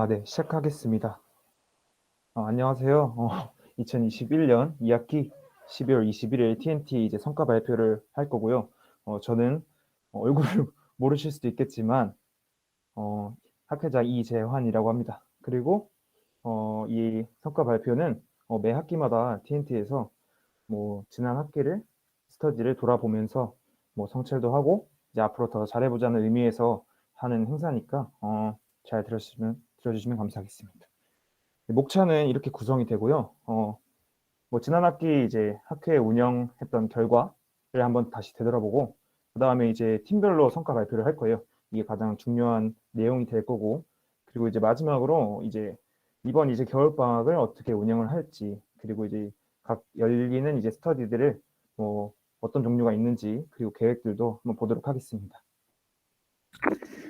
네, 시작하겠습니다. 안녕하세요. 2021년 2학기 12월 21일 TNT 이제 성과 발표를 할 거고요. 저는 얼굴을 모르실 수도 있겠지만 학회자 이재환이라고 합니다. 그리고 이 성과 발표는 매 학기마다 TNT에서 뭐 지난 학기를 스터디를 돌아보면서 뭐 성찰도 하고 이제 앞으로 더 잘해보자는 의미에서 하는 행사니까 잘 들어주시면 감사하겠습니다. 목차는 이렇게 구성이 되고요. 뭐 지난 학기 이제 학회 운영했던 결과를 한번 다시 되돌아보고 그다음에 이제 팀별로 성과 발표를 할 거예요. 이게 가장 중요한 내용이 될 거고 그리고 이제 마지막으로 이제 이번 이제 겨울 방학을 어떻게 운영을 할지 그리고 이제 각 열리는 이제 스터디들을 뭐 어떤 종류가 있는지 그리고 계획들도 한번 보도록 하겠습니다.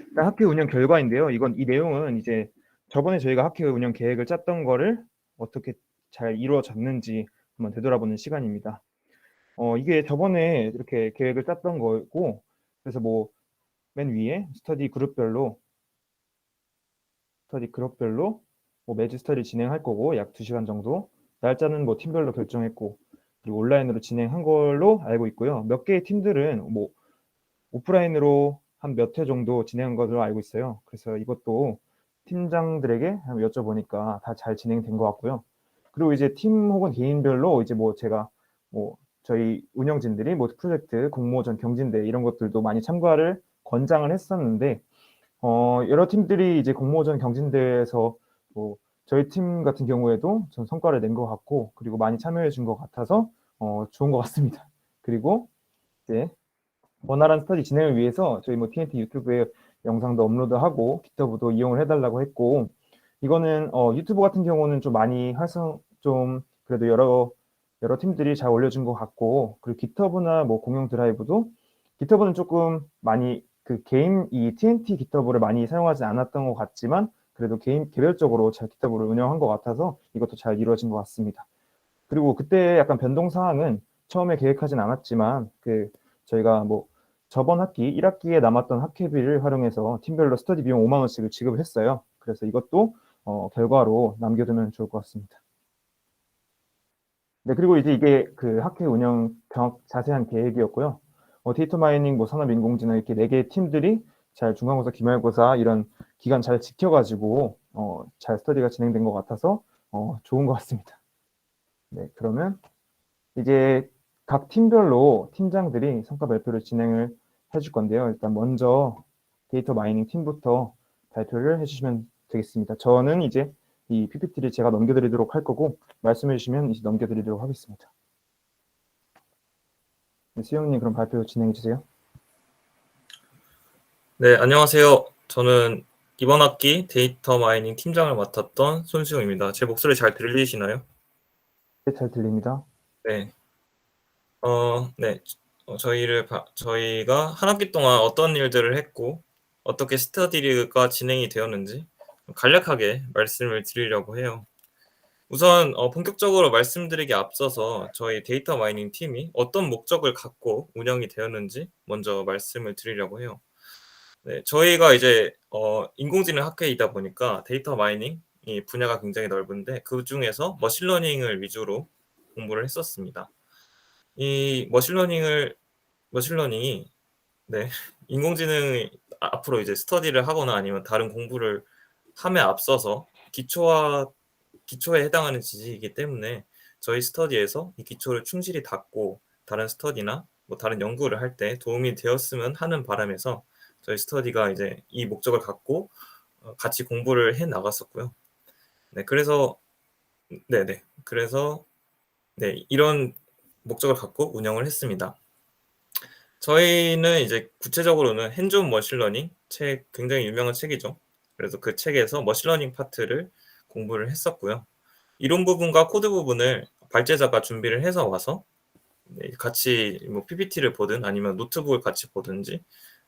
일단 학회 운영 결과인데요. 이 내용은 이제 저번에 저희가 학회 운영 계획을 짰던 거를 어떻게 잘 이루어졌는지 한번 되돌아보는 시간입니다. 이게 저번에 이렇게 계획을 짰던 거고, 그래서 뭐 맨 위에 스터디 그룹별로 뭐 매주 스터디 진행할 거고 약 2시간 정도. 날짜는 뭐 팀별로 결정했고, 그리고 온라인으로 진행한 걸로 알고 있고요. 몇 개의 팀들은 뭐 오프라인으로 한 몇 회 정도 진행한 것으로 알고 있어요. 그래서 이것도 팀장들에게 한번 여쭤보니까 다 잘 진행된 것 같고요. 그리고 이제 팀 혹은 개인별로 이제 뭐 제가 뭐 저희 운영진들이 뭐 프로젝트, 공모전, 경진대 이런 것들도 많이 참가를 권장을 했었는데 여러 팀들이 이제 공모전, 경진대에서 뭐 저희 팀 같은 경우에도 전 성과를 낸 것 같고 그리고 많이 참여해 준 것 같아서 좋은 것 같습니다. 그리고 이제 원활한 스터디 진행을 위해서 저희 뭐 TNT 유튜브에 영상도 업로드하고 기터브도 이용을 해달라고 했고 이거는 유튜브 같은 경우는 좀 많이 좀 그래도 여러 팀들이 잘 올려준 것 같고 그리고 기터브나 뭐 공용 드라이브도 기터브는 조금 많이 그 개인 이 TNT 기터브를 많이 사용하지 않았던 것 같지만 그래도 개별적으로 잘 기터브를 운영한 것 같아서 이것도 잘 이루어진 것 같습니다. 그리고 그때 약간 변동 사항은 처음에 계획하진 않았지만 저희가 뭐 저번 학기 1학기에 남았던 학회비를 활용해서 팀별로 스터디 비용 5만 원씩을 지급을 했어요. 그래서 이것도 결과로 남겨두면 좋을 것 같습니다. 네, 그리고 이제 이게 그 학회 운영 자세한 계획이었고요. 데이터 마이닝, 뭐 산업인공지능 이렇게 4개의 팀들이 잘 중간고사, 기말고사 이런 기간 잘 지켜가지고 잘 스터디가 진행된 것 같아서 좋은 것 같습니다. 네, 그러면 이제 각 팀별로 팀장들이 성과 발표를 진행을 해줄 건데요. 일단 먼저 데이터 마이닝 팀부터 발표를 해주시면 되겠습니다. 저는 이제 이 PPT를 제가 넘겨드리도록 할 거고 말씀해 주시면 이제 넘겨드리도록 하겠습니다. 네, 수영님 그럼 발표 진행해 주세요. 네, 안녕하세요. 저는 이번 학기 데이터 마이닝 팀장을 맡았던 손수영입니다. 제 목소리 잘 들리시나요? 네, 잘 들립니다. 네. 네. 저희가 한 학기 동안 어떤 일들을 했고 어떻게 스터디가 진행이 되었는지 간략하게 말씀을 드리려고 해요. 우선 본격적으로 말씀드리기 앞서서 저희 데이터 마이닝 팀이 어떤 목적을 갖고 운영이 되었는지 먼저 말씀을 드리려고 해요. 네, 저희가 이제 인공지능 학회이다 보니까 데이터 마이닝 이 분야가 굉장히 넓은데 그중에서 머신러닝을 위주로 공부를 했었습니다. 이 머신러닝이 네, 인공지능이 앞으로 이제 스터디를 하거나 아니면 다른 공부를 함에 앞서서 기초에 해당하는 지식이기 때문에 저희 스터디에서 이 기초를 충실히 닦고 다른 스터디나 뭐 다른 연구를 할 때 도움이 되었으면 하는 바람에서 저희 스터디가 이제 이 목적을 갖고 같이 공부를 해 나갔었고요. 네, 그래서 네네. 그래서 네, 이런 목적을 갖고 운영을 했습니다. 저희는 이제 구체적으로는 핸즈 온 머신러닝 책 굉장히 유명한 책이죠. 그래서 그 책에서 머신러닝 파트를 공부를 했었고요. 이론 부분과 코드 부분을 발제자가 준비를 해서 와서 네, 같이 뭐 PPT를 보든 아니면 노트북을 같이 보든지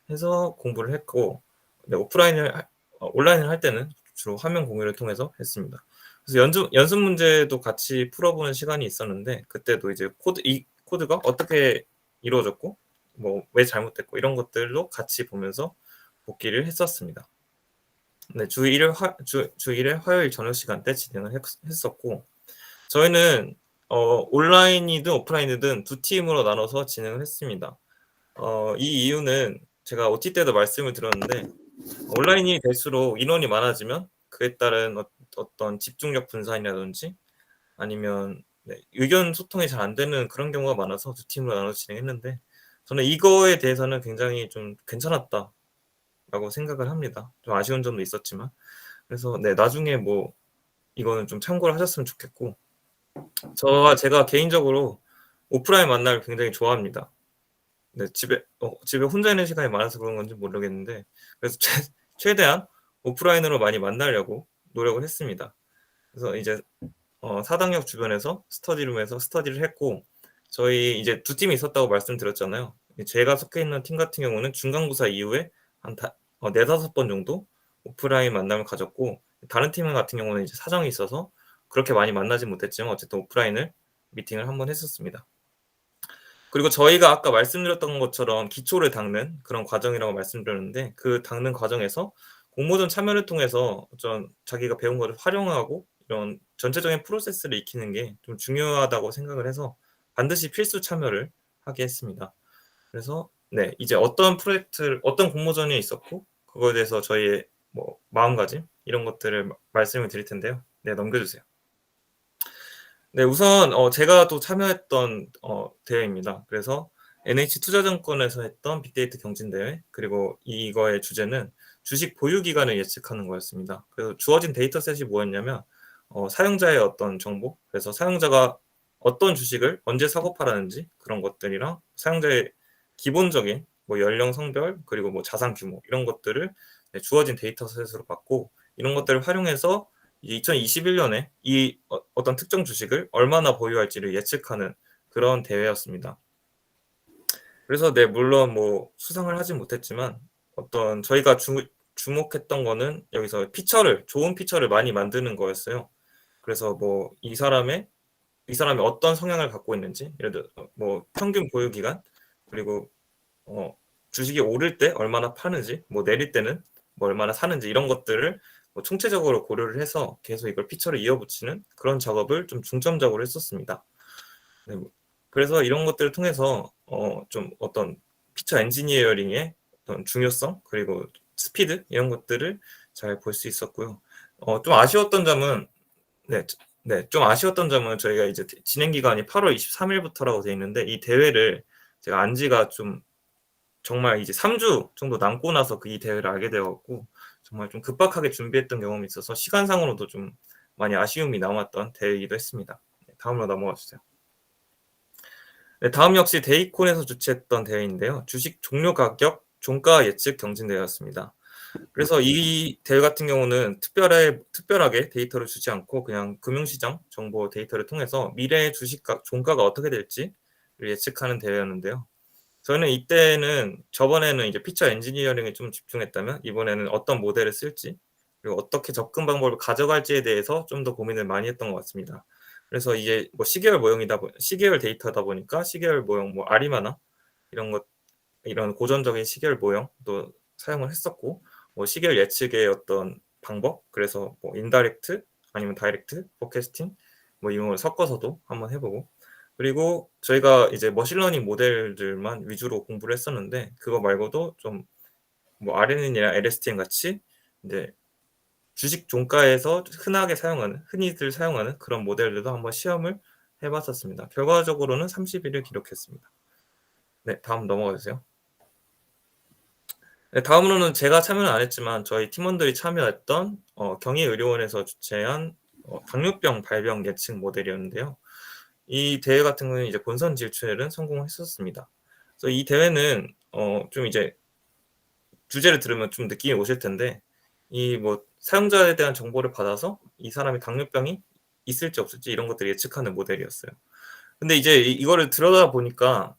해서 공부를 했고 네, 온라인을 할 때는 주로 화면 공유를 통해서 했습니다. 그래서 연습 문제도 같이 풀어보는 시간이 있었는데 그때도 이제 이 코드가 어떻게 이루어졌고 뭐 왜 잘못됐고 이런 것들로 같이 보면서 복기를 했었습니다. 네, 주 1회 화요일 저녁 시간대 진행을 했었고, 저희는 온라인이든 오프라인이든 두 팀으로 나눠서 진행을 했습니다. 이 이유는 제가 OT 때도 말씀을 드렸는데, 온라인이 될수록 인원이 많아지면 그에 따른 어떤 집중력 분산이라든지 아니면 의견 소통이 잘 안 되는 그런 경우가 많아서 두 팀으로 나눠서 진행했는데, 저는 이거에 대해서는 굉장히 좀 괜찮았다라고 생각을 합니다. 좀 아쉬운 점도 있었지만. 그래서 나중에 뭐 이거는 좀 참고를 하셨으면 좋겠고, 제가 개인적으로 오프라인 만남을 굉장히 좋아합니다. 집에 혼자 있는 시간이 많아서 그런 건지 모르겠는데, 그래서 최대한 오프라인으로 많이 만나려고 노력을 했습니다. 그래서 이제 사당역 주변에서 스터디룸에서 스터디를 했고, 저희 이제 두 팀이 있었다고 말씀드렸잖아요. 제가 속해 있는 팀 같은 경우는 중간고사 이후에 한 4-5번 정도 오프라인 만남을 가졌고, 다른 팀 같은 경우는 이제 사정이 있어서 그렇게 많이 만나진 못했지만 어쨌든 오프라인을 미팅을 한번 했었습니다. 그리고 저희가 아까 말씀드렸던 것처럼 기초를 닦는 그런 과정이라고 말씀드렸는데, 그 닦는 과정에서 공모전 참여를 통해서 자기가 배운 것을 활용하고 이런 전체적인 프로세스를 익히는 게 좀 중요하다고 생각을 해서 반드시 필수 참여를 하게 했습니다. 그래서 이제 어떤 공모전이 있었고 그거에 대해서 저희의 뭐 마음가짐 이런 것들을 말씀을 드릴 텐데요. 넘겨주세요. 우선 제가 또 참여했던 대회입니다. 그래서 NH투자증권에서 했던 빅데이터 경진대회, 그리고 이거의 주제는 주식 보유 기간을 예측하는 거였습니다. 그래서 주어진 데이터셋이 뭐였냐면 사용자의 어떤 정보, 그래서 사용자가 어떤 주식을 언제 사고 팔았는지 그런 것들이랑 사용자의 기본적인 뭐 연령, 성별, 그리고 뭐 자산 규모 이런 것들을 주어진 데이터셋으로 받고, 이런 것들을 활용해서 2021년에 이 어떤 특정 주식을 얼마나 보유할지를 예측하는 그런 대회였습니다. 그래서 물론 뭐 수상을 하진 못했지만 저희가 주목했던 거는 여기서 좋은 피처를 많이 만드는 거였어요. 그래서 뭐 이 사람이 어떤 성향을 갖고 있는지, 예를 들어 뭐 평균 보유 기간, 그리고 주식이 오를 때 얼마나 파는지, 뭐 내릴 때는 뭐 얼마나 사는지, 이런 것들을 뭐 총체적으로 고려를 해서 계속 이걸 피처를 이어붙이는 그런 작업을 좀 중점적으로 했었습니다. 그래서 이런 것들을 통해서 좀 어떤 피처 엔지니어링의 어떤 중요성, 그리고 스피드 이런 것들을 잘 볼 수 있었고요. 좀 아쉬웠던 점은 좀 아쉬웠던 점은 저희가 이제 진행 기간이 8월 23일부터라고 되어 있는데, 이 대회를 제가 안 지가 좀 정말 이제 3주 정도 남고 나서 이 대회를 알게 되었고, 정말 좀 급박하게 준비했던 경험이 있어서 시간상으로도 좀 많이 아쉬움이 남았던 대회이기도 했습니다. 다음으로 넘어가 주세요. 다음 역시 데이콘에서 주최했던 대회인데요. 주식 종료 가격 종가 예측 경진대회였습니다. 그래서 이 대회 같은 경우는 특별하게 데이터를 주지 않고 그냥 금융시장 정보 데이터를 통해서 미래의 주식 종가가 어떻게 될지를 예측하는 대회였는데요. 저는 이때는 저번에는 이제 피처 엔지니어링에 좀 집중했다면 이번에는 어떤 모델을 쓸지, 그리고 어떻게 접근 방법을 가져갈지에 대해서 좀 더 고민을 많이 했던 것 같습니다. 그래서 이게 뭐 시계열 데이터다 보니까 시계열 모형, 뭐 아리마나 이런 고전적인 시계열 모형도 사용을 했었고, 뭐 시계열 예측의 어떤 방법, 그래서 뭐 인다이렉트 아니면 다이렉트 포캐스팅 뭐 이런 걸 섞어서도 한번 해보고, 그리고 저희가 이제 머신러닝 모델들만 위주로 공부를 했었는데, 그거 말고도 좀 뭐 RNN이나 LSTM 같이 이제 주식 종가에서 흔히들 사용하는 그런 모델들도 한번 시험을 해봤었습니다. 결과적으로는 30일을 기록했습니다. 다음 넘어가 주세요. 다음으로는 제가 참여는 안 했지만 저희 팀원들이 참여했던 경희의료원에서 주최한 당뇨병 발병 예측 모델이었는데요. 이 대회 같은 경우는 이제 본선 질출은 성공했었습니다. 그래서 이 대회는 좀 이제 주제를 들으면 좀 느낌이 오실 텐데, 이 뭐 사용자에 대한 정보를 받아서 이 사람이 당뇨병이 있을지 없을지 이런 것들을 예측하는 모델이었어요. 근데 이제 이거를 들여다 보니까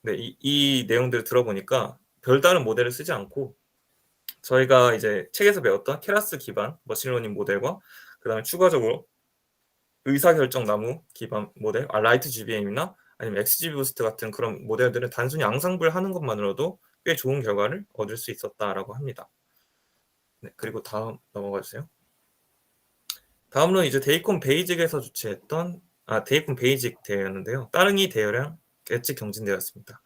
이 내용들을 들어보니까 별다른 모델을 쓰지 않고 저희가 이제 책에서 배웠던 케라스 기반 머신러닝 모델과 그다음에 추가적으로 의사결정 나무 기반 모델, 라이트 GBM이나 아니면 XGBoost 같은 그런 모델들은 단순히 앙상블하는 것만으로도 꽤 좋은 결과를 얻을 수 있었다라고 합니다. 네, 그리고 다음 넘어가 주세요. 다음으로 이제 데이콘 베이직에서 주최했던 데이콘 베이직 대회였는데요. 따릉이 대회랑 예측 경진대회였습니다.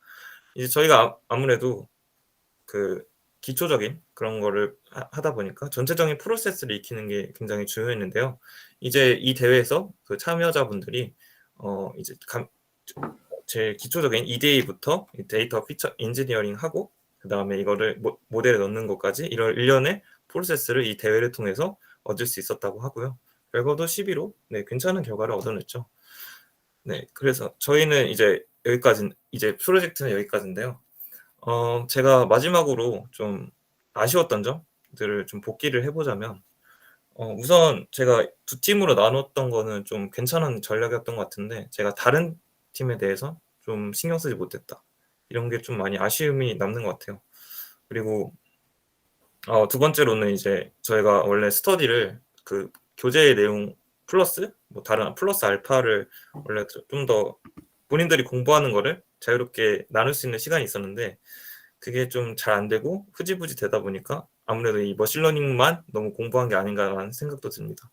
이제 저희가 아무래도 그 기초적인 그런 거를 하다 보니까 전체적인 프로세스를 익히는 게 굉장히 중요했는데요. 이제 이 대회에서 그 참여자분들이 이제 제일 기초적인 EDA부터 데이터 피처 엔지니어링하고 그다음에 이거를 모델에 넣는 것까지 이런 일련의 프로세스를 이 대회를 통해서 얻을 수 있었다고 하고요. 결과도 12로 괜찮은 결과를 얻어냈죠. 네, 그래서 저희는 이제 여기까지 이제 프로젝트는 여기까지인데요. 제가 마지막으로 좀 아쉬웠던 점들을 좀 복기를 해보자면 우선 제가 두 팀으로 나눴던 거는 좀 괜찮은 전략이었던 것 같은데 제가 다른 팀에 대해서 좀 신경 쓰지 못했다. 이런 게 좀 많이 아쉬움이 남는 것 같아요. 그리고 두 번째로는 이제 저희가 원래 스터디를 그 교재의 내용 플러스 뭐 다른 플러스 알파를 원래 좀 더 본인들이 공부하는 거를 자유롭게 나눌 수 있는 시간이 있었는데 그게 좀 잘 안 되고 흐지부지 되다 보니까 아무래도 이 머신러닝만 너무 공부한 게 아닌가라는 생각도 듭니다.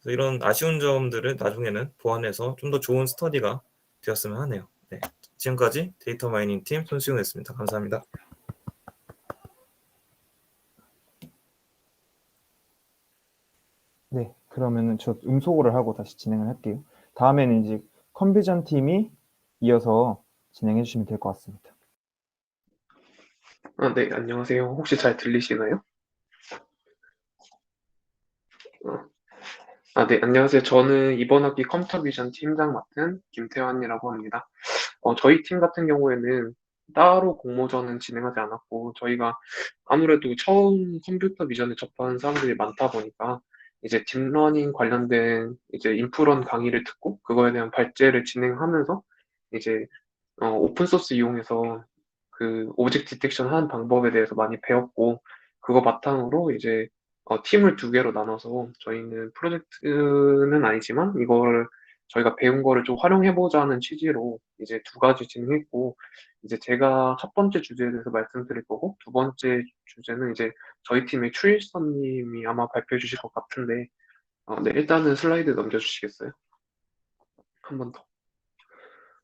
그래서 이런 아쉬운 점들을 나중에는 보완해서 좀 더 좋은 스터디가 되었으면 하네요. 네, 지금까지 데이터 마이닝 팀 손수용이었습니다. 감사합니다. 네, 그러면은 저 음소거를 하고 다시 진행을 할게요. 다음에는 이제 컨비전 팀이 이어서 진행해 주시면 될 것 같습니다. 네, 안녕하세요. 혹시 잘 들리시나요? 네, 안녕하세요. 저는 이번 학기 컴퓨터 비전 팀장 맡은 김태환이라고 합니다. 저희 팀 같은 경우에는 따로 공모전은 진행하지 않았고, 저희가 아무래도 처음 컴퓨터 비전에 접하는 사람들이 많다 보니까, 이제 딥러닝 관련된 이제 인프런 강의를 듣고, 그거에 대한 발제를 진행하면서, 이제 오픈소스 이용해서 그 오브젝트 디텍션 하는 방법에 대해서 많이 배웠고, 그거 바탕으로 이제 팀을 두 개로 나눠서 저희는 프로젝트는 아니지만 이걸 저희가 배운 거를 좀 활용해보자는 취지로 이제 두 가지 진행했고, 이제 제가 첫 번째 주제에 대해서 말씀드릴 거고, 두 번째 주제는 이제 저희 팀의 추일선님이 아마 발표해 주실 것 같은데, 네, 일단은 슬라이드 넘겨주시겠어요? 한 번 더.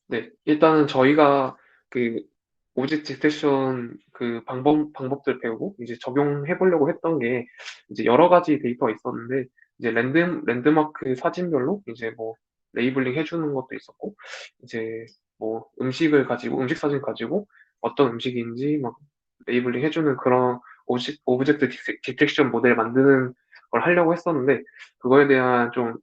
네, 일단은 저희가 그 오브젝트 디텍션 그 방법들 배우고 이제 적용해 보려고 했던 게 이제 여러 가지 데이터가 있었는데 이제 랜드마크 사진별로 이제 뭐 레이블링 해주는 것도 있었고 이제 뭐 음식 사진 가지고 어떤 음식인지 막 레이블링 해주는 그런 오브젝트 디텍션 모델 만드는 걸 하려고 했었는데 그거에 대한 좀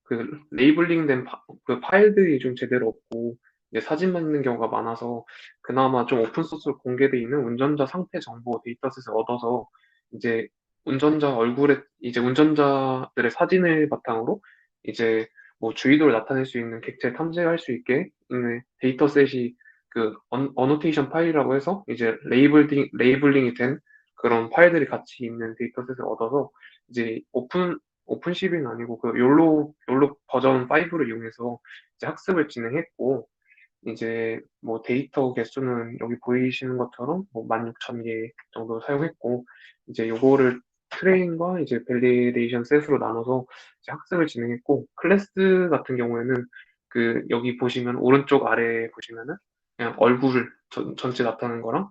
그 레이블링된 그 파일들이 좀 제대로 없고 이제 사진만 있는 경우가 많아서 그나마 좀 오픈 소스로 공개되어 있는 운전자 상태 정보 데이터셋을 얻어서 이제 운전자들의 사진을 바탕으로 이제 뭐 주의도를 나타낼 수 있는 객체를 탐색할 수 있게 있는 데이터셋이 그 어노테이션 파일이라고 해서 이제 레이블링이 된 그런 파일들이 같이 있는 데이터셋을 얻어서 이제 오픈CV는 아니고 그 욜로 버전 5를 이용해서 이제 학습을 진행했고 이제 뭐 데이터 개수는 여기 보이시는 것처럼 뭐 16,000개 정도 사용했고 이제 요거를 트레인과 이제 밸리데이션 셋으로 나눠서 이제 학습을 진행했고 클래스 같은 경우에는 그 여기 보시면 오른쪽 아래에 보시면은 그냥 얼굴 전체 나타나는 거랑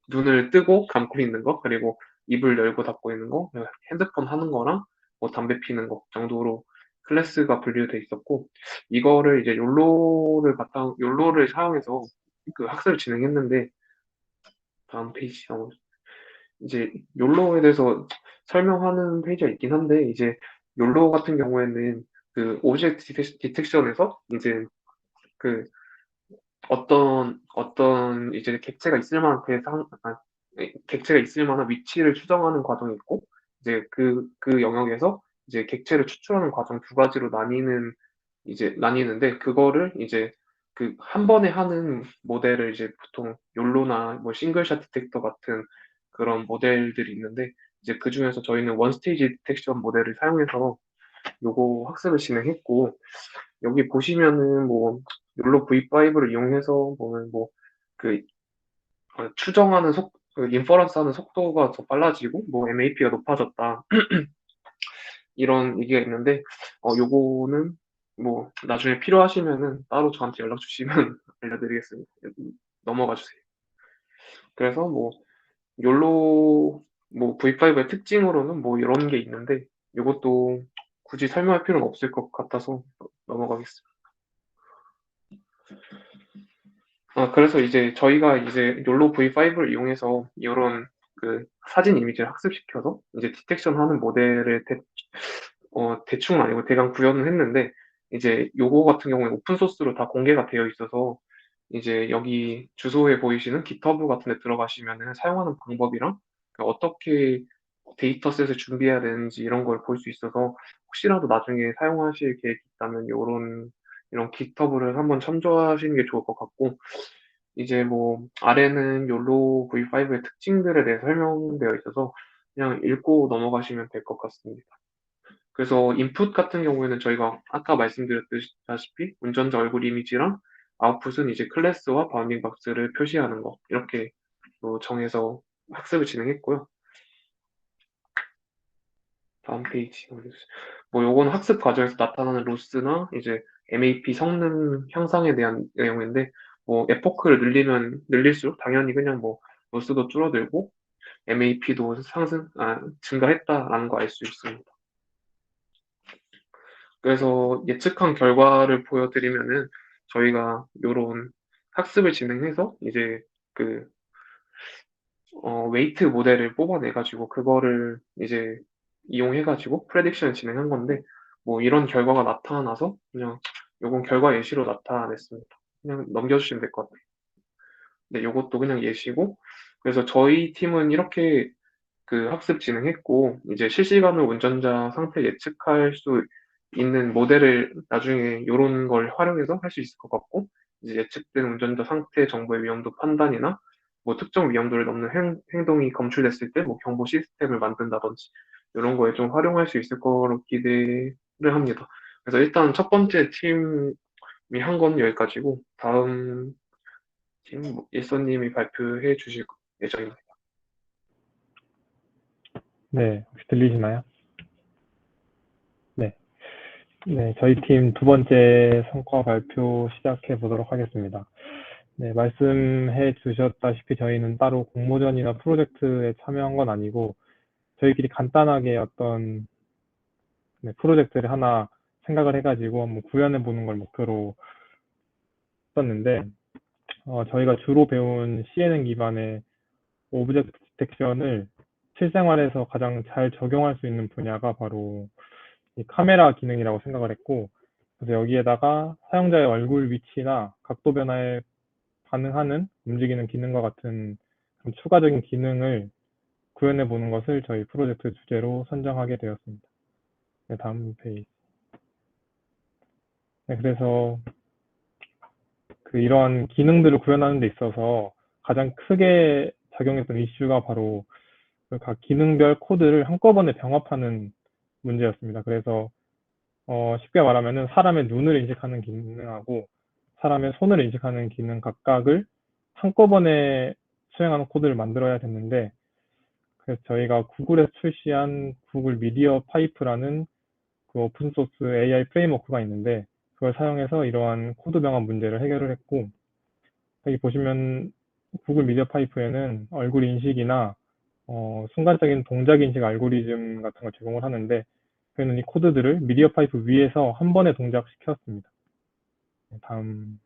눈을 뜨고 감고 있는 거 그리고 입을 열고 닫고 있는 거 핸드폰 하는 거랑 뭐 담배 피는 거 정도로 클래스가 분류돼 있었고 이거를 이제 욜로를 사용해서 그 학습을 진행했는데 다음 페이지 이제 욜로에 대해서 설명하는 페이지가 있긴 한데 이제 욜로 같은 경우에는 그 오브젝트 디텍션에서 이제 그 어떤 이제 객체가 있을 만한 위치를 추정하는 과정이 있고 이제 그 영역에서 이제 객체를 추출하는 과정 두 가지로 나뉘는데 그거를 이제 그 한 번에 하는 모델을 이제 보통 욜로나 뭐 싱글샷 디텍터 같은 그런 모델들이 있는데 이제 그 중에서 저희는 원 스테이지 디텍션 모델을 사용해서 요거 학습을 진행했고 여기 보시면은 뭐 욜로 V5를 이용해서 보면 뭐그 추정하는 그 인퍼런스 하는 속도가 더 빨라지고 뭐 MAP가 높아졌다 이런 얘기가 있는데 요거는 뭐 나중에 필요하시면은 따로 저한테 연락 주시면 알려드리겠습니다. 넘어가 주세요. 그래서 뭐 욜로 뭐 V5의 특징으로는 뭐 이런 게 있는데 이것도 굳이 설명할 필요는 없을 것 같아서 넘어가겠습니다. 그래서 이제 저희가 이제 욜로 V5를 이용해서 이런 그 사진 이미지를 학습시켜서 이제 디텍션 하는 모델을 대충은 아니고 대강 구현을 했는데 이제 요거 같은 경우에 오픈 소스로 다 공개가 되어 있어서 이제 여기 주소에 보이시는 GitHub 같은 데 들어가시면은 사용하는 방법이랑 그 어떻게 데이터셋을 준비해야 되는지 이런 걸 볼 수 있어서 혹시라도 나중에 사용하실 계획이 있다면 이런 GitHub를 한번 참조하시는 게 좋을 것 같고 이제 뭐 아래는 욜로 V5의 특징들에 대해 설명되어 있어서 그냥 읽고 넘어가시면 될 것 같습니다. 그래서 인풋 같은 경우에는 저희가 아까 말씀드렸다시피 운전자 얼굴 이미지랑 아웃풋은 이제 클래스와 바운딩 박스를 표시하는 거 이렇게 정해서 학습을 진행했고요. 다음 페이지 올려주세요. 뭐 요건 학습 과정에서 나타나는 로스나 이제 MAP 성능 향상에 대한 내용인데 뭐 에포크를 늘리면 늘릴수록 당연히 그냥 뭐 로스도 줄어들고 MAP도 증가했다라는 거 알 수 있습니다. 그래서 예측한 결과를 보여드리면은 저희가 요런 학습을 진행해서 이제 그 웨이트 모델을 뽑아내가지고 그거를 이제 이용해가지고 프레딕션을 진행한 건데 뭐 이런 결과가 나타나서 그냥 요건 결과 예시로 나타냈습니다. 그냥 넘겨주시면 될 것 같아요. 네, 요것도 그냥 예시고 그래서 저희 팀은 이렇게 그 학습 진행했고 이제 실시간으로 운전자 상태 예측할 수 있는 모델을 나중에 이런 걸 활용해서 할 수 있을 것 같고 이제 예측된 운전자 상태 정보의 위험도 판단이나 뭐 특정 위험도를 넘는 행동이 검출됐을 때 뭐 경보 시스템을 만든다든지 이런 거에 좀 활용할 수 있을 거로 기대를 합니다. 그래서 일단 첫 번째 팀이 한 건 여기까지고 다음 팀 일선님이 발표해 주실 예정입니다. 네, 혹시 들리시나요? 네. 네, 저희 팀 두 번째 성과 발표 시작해 보도록 하겠습니다. 네, 말씀해 주셨다시피 저희는 따로 공모전이나 프로젝트에 참여한 건 아니고 저희끼리 간단하게 어떤 프로젝트를 하나 생각을 해가지고 한번 구현해 보는 걸 목표로 썼는데 저희가 주로 배운 CNN 기반의 오브젝트 디텍션을 실생활에서 가장 잘 적용할 수 있는 분야가 바로 이 카메라 기능이라고 생각을 했고 그래서 여기에다가 사용자의 얼굴 위치나 각도 변화에 반응하는 움직이는 기능과 같은 추가적인 기능을 구현해 보는 것을 저희 프로젝트 주제로 선정하게 되었습니다. 네, 다음 페이지. 네, 그래서 이러한 기능들을 구현하는 데 있어서 가장 크게 작용했던 이슈가 바로 각 기능별 코드를 한꺼번에 병합하는 문제였습니다. 그래서 쉽게 말하면 사람의 눈을 인식하는 기능하고 사람의 손을 인식하는 기능 각각을 한꺼번에 수행하는 코드를 만들어야 됐는데 그래서 저희가 구글에서 출시한 구글 미디어 파이프라는 그 오픈소스 AI 프레임워크가 있는데 그걸 사용해서 이러한 코드 병합 문제를 해결을 했고 여기 보시면 구글 미디어 파이프에는 얼굴 인식이나 순간적인 동작 인식 알고리즘 같은 걸 제공을 하는데 저희는 이 코드들을 미디어 파이프 위에서 한 번에 동작시켰습니다. 다음.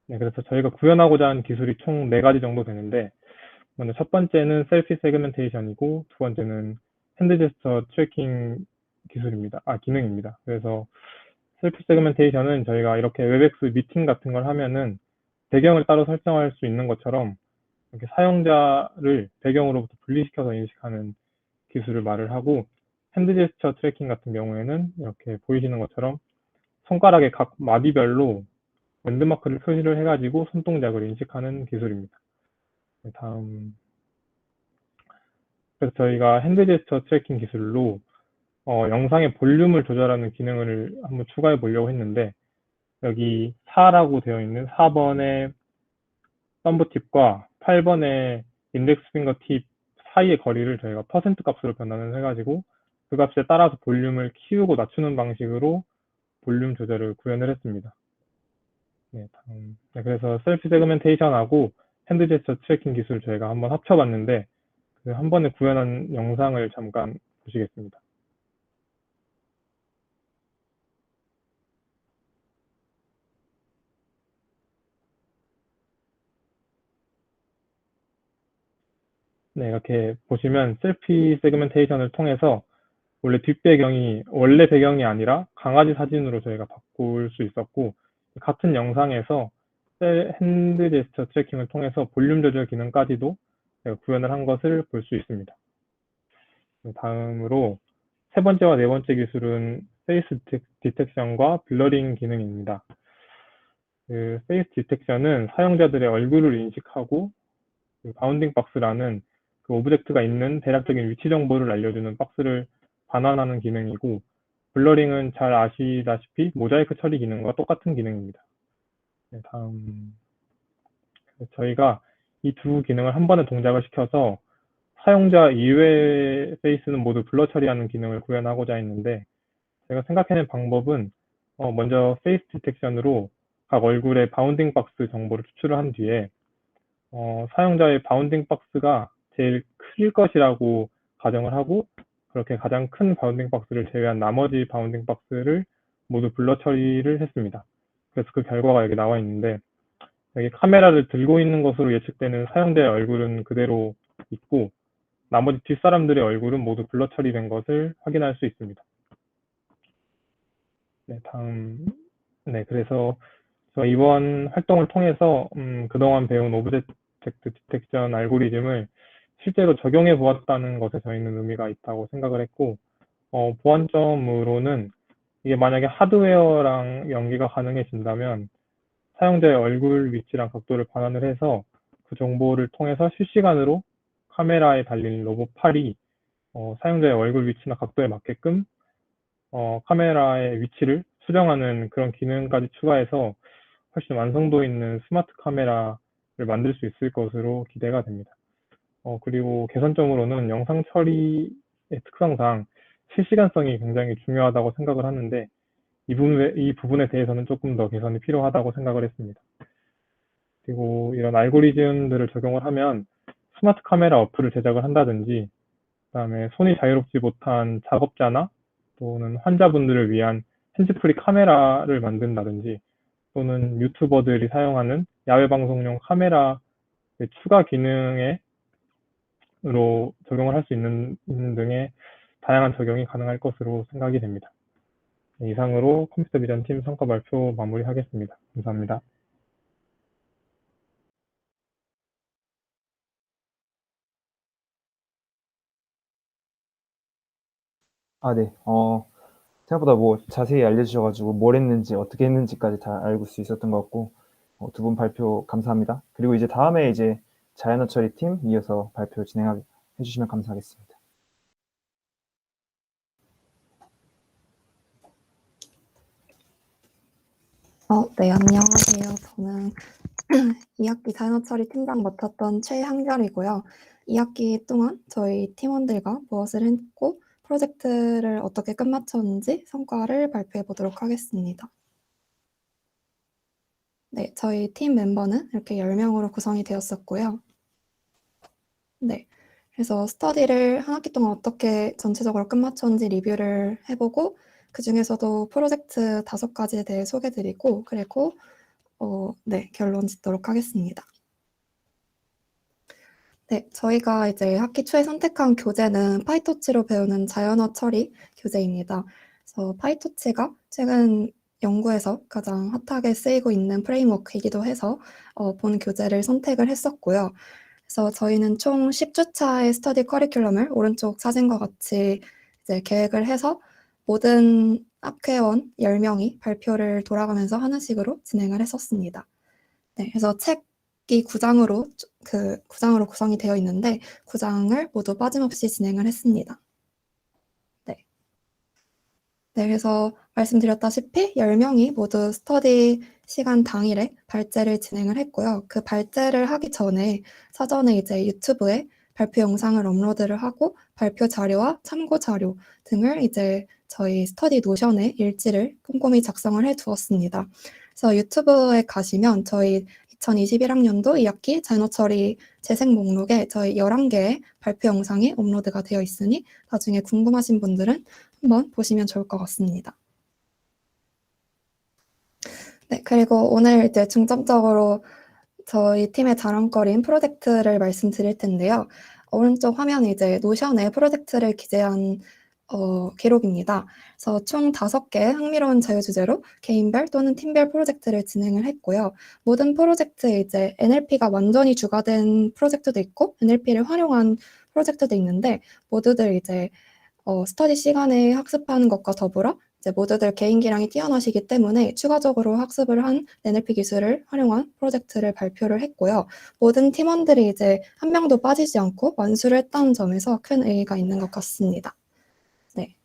네, 그래서 저희가 구현하고자 하는 기술이 총 4가지 정도 되는데 먼저 첫 번째는 셀피 세그멘테이션이고 두 번째는 핸드 제스처 트래킹 기능입니다. 그래서 셀피 세그멘테이션은 저희가 이렇게 웹엑스 미팅 같은 걸 하면은 배경을 따로 설정할 수 있는 것처럼 이렇게 사용자를 배경으로부터 분리시켜서 인식하는 기술을 말을 하고 핸드 제스처 트래킹 같은 경우에는 이렇게 보이시는 것처럼 손가락의 각 마디별로 랜드마크를 표시를 해가지고 손동작을 인식하는 기술입니다. 네, 다음. 그래서 저희가 핸드 제스처 트래킹 기술로 영상의 볼륨을 조절하는 기능을 한번 추가해 보려고 했는데 여기 4라고 되어 있는 4번의 썸부 팁과 8번의 인덱스 핑거 팁 사이의 거리를 저희가 퍼센트 값으로 변환을 해가지고 그 값에 따라서 볼륨을 키우고 낮추는 방식으로 볼륨 조절을 구현을 했습니다. 네, 다음. 네, 그래서 셀프 세그멘테이션하고 핸드 제스처 트래킹 기술을 저희가 한번 합쳐봤는데 그 한 번에 구현한 영상을 잠깐 보시겠습니다. 네, 이렇게 보시면 셀피 세그멘테이션을 통해서 원래 뒷배경이 원래 배경이 아니라 강아지 사진으로 저희가 바꿀 수 있었고 같은 영상에서 핸드 제스처 트래킹을 통해서 볼륨 조절 기능까지도 제가 구현을 한 것을 볼 수 있습니다. 다음으로 세 번째와 네 번째 기술은 페이스 디텍션과 블러링 기능입니다. 그 페이스 디텍션은 사용자들의 얼굴을 인식하고 그 바운딩 박스라는 그 오브젝트가 있는 대략적인 위치 정보를 알려주는 박스를 반환하는 기능이고, 블러링은 잘 아시다시피 모자이크 처리 기능과 똑같은 기능입니다. 네, 다음. 저희가 이 두 기능을 한 번에 동작을 시켜서 사용자 이외의 페이스는 모두 블러 처리하는 기능을 구현하고자 했는데, 제가 생각해낸 방법은 먼저 페이스 디텍션으로 각 얼굴의 바운딩 박스 정보를 추출을 한 뒤에 사용자의 바운딩 박스가 제일 클 것이라고 가정을 하고 그렇게 가장 큰 바운딩 박스를 제외한 나머지 바운딩 박스를 모두 블러 처리를 했습니다. 그래서 그 결과가 여기 나와 있는데 여기 카메라를 들고 있는 것으로 예측되는 사용자의 얼굴은 그대로 있고 나머지 뒷사람들의 얼굴은 모두 블러 처리된 것을 확인할 수 있습니다. 네, 다음. 네, 그래서 이번 활동을 통해서 그동안 배운 오브젝트 디텍션 알고리즘을 실제로 적용해 보았다는 것에 저희는 의미가 있다고 생각을 했고, 보완점으로는 이게 만약에 하드웨어랑 연계가 가능해진다면 사용자의 얼굴 위치랑 각도를 반환을 해서 그 정보를 통해서 실시간으로 카메라에 달린 로봇 팔이 사용자의 얼굴 위치나 각도에 맞게끔 카메라의 위치를 수정하는 그런 기능까지 추가해서 훨씬 완성도 있는 스마트 카메라를 만들 수 있을 것으로 기대가 됩니다. 그리고 개선점으로는 영상 처리의 특성상 실시간성이 굉장히 중요하다고 생각을 하는데 이 부분에 대해서는 조금 더 개선이 필요하다고 생각을 했습니다. 그리고 이런 알고리즘들을 적용을 하면 스마트 카메라 어플을 제작을 한다든지 그다음에 손이 자유롭지 못한 작업자나 또는 환자분들을 위한 핸즈프리 카메라를 만든다든지 또는 유튜버들이 사용하는 야외 방송용 카메라의 추가 기능으로 적용을 할 수 있는 등의 다양한 적용이 가능할 것으로 생각이 됩니다. 이상으로 컴퓨터 비전 팀 성과 발표 마무리하겠습니다. 감사합니다. 네. 생각보다 뭐 자세히 알려주셔가지고 뭘 했는지 어떻게 했는지까지 다 알고 수 있었던 것 같고 두 분 발표 감사합니다. 그리고 이제 다음에 이제 자연어 처리 팀 이어서 발표 진행해 주시면 감사하겠습니다. 네, 안녕하세요. 저는 2학기 자연어 처리 팀장 맡았던 최향결이고요. 2학기 동안 저희 팀원들과 무엇을 했고 프로젝트를 어떻게 끝마쳤는지 성과를 발표해 보도록 하겠습니다. 네, 저희 팀 멤버는 이렇게 10명으로 구성이 되었었고요. 네, 그래서 스터디를 한 학기 동안 어떻게 전체적으로 끝마쳤는지 리뷰를 해보고 그 중에서도 프로젝트 5가지에 대해 소개드리고 그리고 네, 결론 짓도록 하겠습니다. 네, 저희가 이제 학기 초에 선택한 교재는 파이토치로 배우는 자연어 처리 교재입니다. 그래서 파이토치가 최근 연구에서 가장 핫하게 쓰이고 있는 프레임워크이기도 해서 본 교재를 선택을 했었고요. 그래서 저희는 총 10주차의 스터디 커리큘럼을 오른쪽 사진과 같이 이제 계획을 해서 모든 학회원 10명이 발표를 돌아가면서 하는 식으로 진행을 했었습니다. 네, 그래서 책이 9장으로 구성이 되어 있는데 9장을 모두 빠짐없이 진행을 했습니다. 네. 네, 그래서 말씀드렸다시피 10명이 모두 스터디 시간 당일에 발제를 진행을 했고요. 그 발제를 하기 전에 사전에 이제 유튜브에 발표 영상을 업로드를 하고 발표 자료와 참고 자료 등을 이제 저희 스터디 노션에 일지를 꼼꼼히 작성을 해 두었습니다. 그래서 유튜브에 가시면 저희 2021학년도 2학기 자녀 처리 재생 목록에 저희 11개의 발표 영상이 업로드가 되어 있으니 나중에 궁금하신 분들은 한번 보시면 좋을 것 같습니다. 네, 그리고 오늘 이제 중점적으로 저희 팀의 자랑거리인 프로젝트를 말씀드릴 텐데요. 오른쪽 화면이 이제 노션에 프로젝트를 기재한 기록입니다. 그래서 총 5개의 흥미로운 자유 주제로 개인별 또는 팀별 프로젝트를 진행을 했고요. 모든 프로젝트에 이제 NLP가 완전히 주가된 프로젝트도 있고 NLP를 활용한 프로젝트도 있는데 모두들 이제 스터디 시간에 학습하는 것과 더불어 이제 모두들 개인기량이 뛰어나시기 때문에 추가적으로 학습을 한 NLP 기술을 활용한 프로젝트를 발표를 했고요. 모든 팀원들이 이제 한 명도 빠지지 않고 완수를 했다는 점에서 큰 의의가 있는 것 같습니다. 네.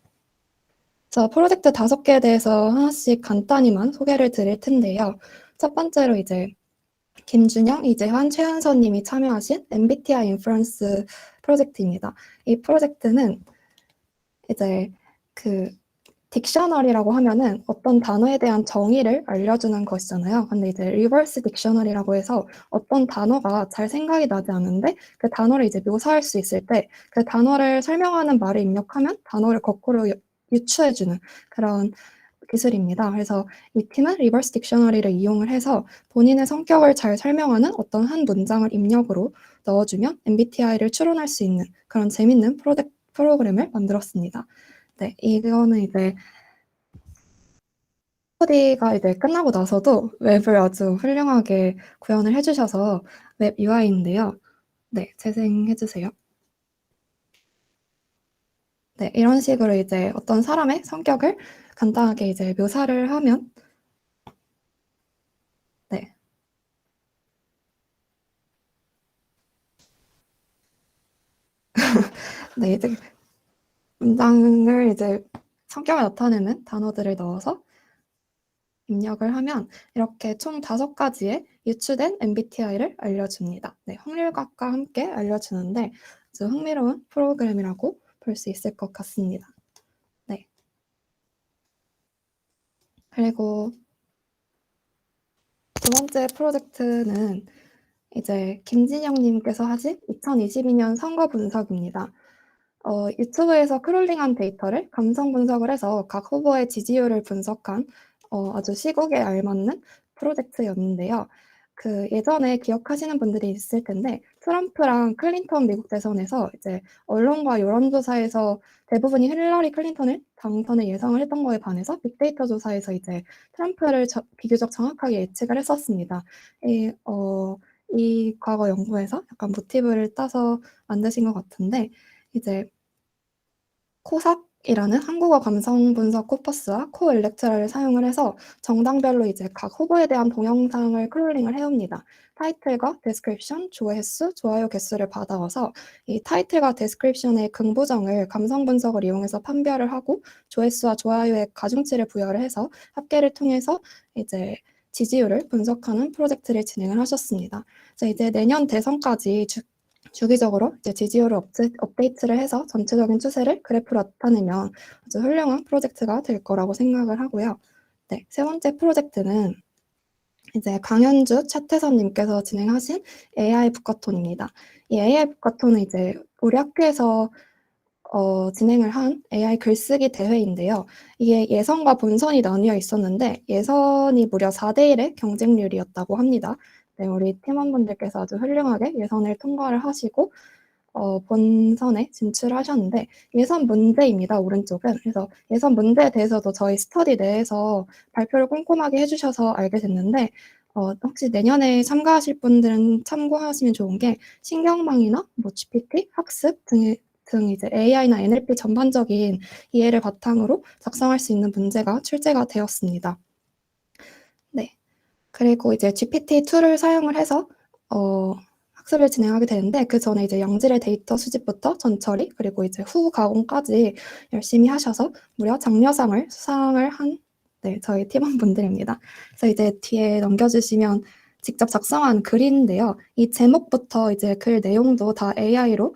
자, 프로젝트 5개에 대해서 하나씩 간단히만 소개를 드릴 텐데요. 첫 번째로 이제 김준영, 이재환, 최은서 님이 참여하신 MBTI 인프런스 프로젝트입니다. 이 프로젝트는 이제 그 딕셔너리라고 하면은 어떤 단어에 대한 정의를 알려주는 것이잖아요. 근데 이제 리버스 딕셔너리라고 해서 어떤 단어가 잘 생각이 나지 않는데 그 단어를 이제 묘사할 수 있을 때 그 단어를 설명하는 말을 입력하면 단어를 거꾸로 유추해주는 그런 기술입니다. 그래서 이 팀은 리버스 딕셔너리를 이용을 해서 본인의 성격을 잘 설명하는 어떤 한 문장을 입력으로 넣어주면 MBTI를 추론할 수 있는 그런 재밌는 프로그램을 만들었습니다. 네, 이거는 이제 스터디가 이제 끝나고 나서도 웹을 아주 훌륭하게 구현을 해주셔서 웹 UI인데요. 네, 재생해주세요. 네, 이런 식으로 이제 어떤 사람의 성격을 간단하게 이제 묘사를 하면 네. 네, 이제 문장을 이제 성격을 나타내는 단어들을 넣어서 입력을 하면 이렇게 총 5가지의 유추된 MBTI를 알려줍니다. 네, 확률각과 함께 알려주는데 아주 흥미로운 프로그램이라고 볼 수 있을 것 같습니다. 네. 그리고 두 번째 프로젝트는 이제 김진영님께서 하신 2022년 선거 분석입니다. 유튜브에서 크롤링한 데이터를 감성 분석을 해서 각 후보의 지지율을 분석한 아주 시국에 알맞는 프로젝트였는데요. 그 예전에 기억하시는 분들이 있을 텐데 트럼프랑 클린턴 미국 대선에서 이제 언론과 여론조사에서 대부분이 힐러리 클린턴을 당선을 예상을 했던 거에 반해서 빅데이터 조사에서 이제 트럼프를 비교적 정확하게 예측을 했었습니다. 이 과거 연구에서 약간 모티브를 따서 만드신 것 같은데 이제 코삭이라는 한국어 감성 분석 코퍼스와 코엘렉트라를 사용을 해서 정당별로 이제 각 후보에 대한 동영상을 크롤링을 해옵니다. 타이틀과 데스크립션, 조회수, 좋아요 개수를 받아와서 이 타이틀과 데스크립션의 긍부정을 감성 분석을 이용해서 판별을 하고 조회수와 좋아요의 가중치를 부여를 해서 합계를 통해서 이제 지지율을 분석하는 프로젝트를 진행을 하셨습니다. 그래서 이제 내년 대선까지 주기적으로 이제 지지율을 업데이트를 해서 전체적인 추세를 그래프로 나타내면 아주 훌륭한 프로젝트가 될 거라고 생각을 하고요. 네, 세 번째 프로젝트는 이제 강현주, 차태선님께서 진행하신 AI 북카톤입니다. 이 AI 북카톤은 이제 우리 학교에서 진행을 한 AI 글쓰기 대회인데요. 이게 예선과 본선이 나뉘어 있었는데 예선이 무려 4대1의 경쟁률이었다고 합니다. 네, 우리 팀원분들께서 아주 훌륭하게 예선을 통과를 하시고 본선에 진출하셨는데 예선 문제입니다. 오른쪽은. 그래서 예선 문제에 대해서도 저희 스터디 내에서 발표를 꼼꼼하게 해주셔서 알게 됐는데 혹시 내년에 참가하실 분들은 참고하시면 좋은 게 신경망이나 뭐 GPT, 학습 등 이제 AI나 NLP 전반적인 이해를 바탕으로 작성할 수 있는 문제가 출제가 되었습니다. 네. 그리고 이제 GPT-2를 사용을 해서 학습을 진행하게 되는데 그 전에 이제 양질의 데이터 수집부터 전처리 그리고 이제 후 가공까지 열심히 하셔서 무려 장려상을 수상을 한 네, 저희 팀원분들입니다. 그래서 이제 뒤에 넘겨주시면 직접 작성한 글인데요. 이 제목부터 이제 글 내용도 다 AI로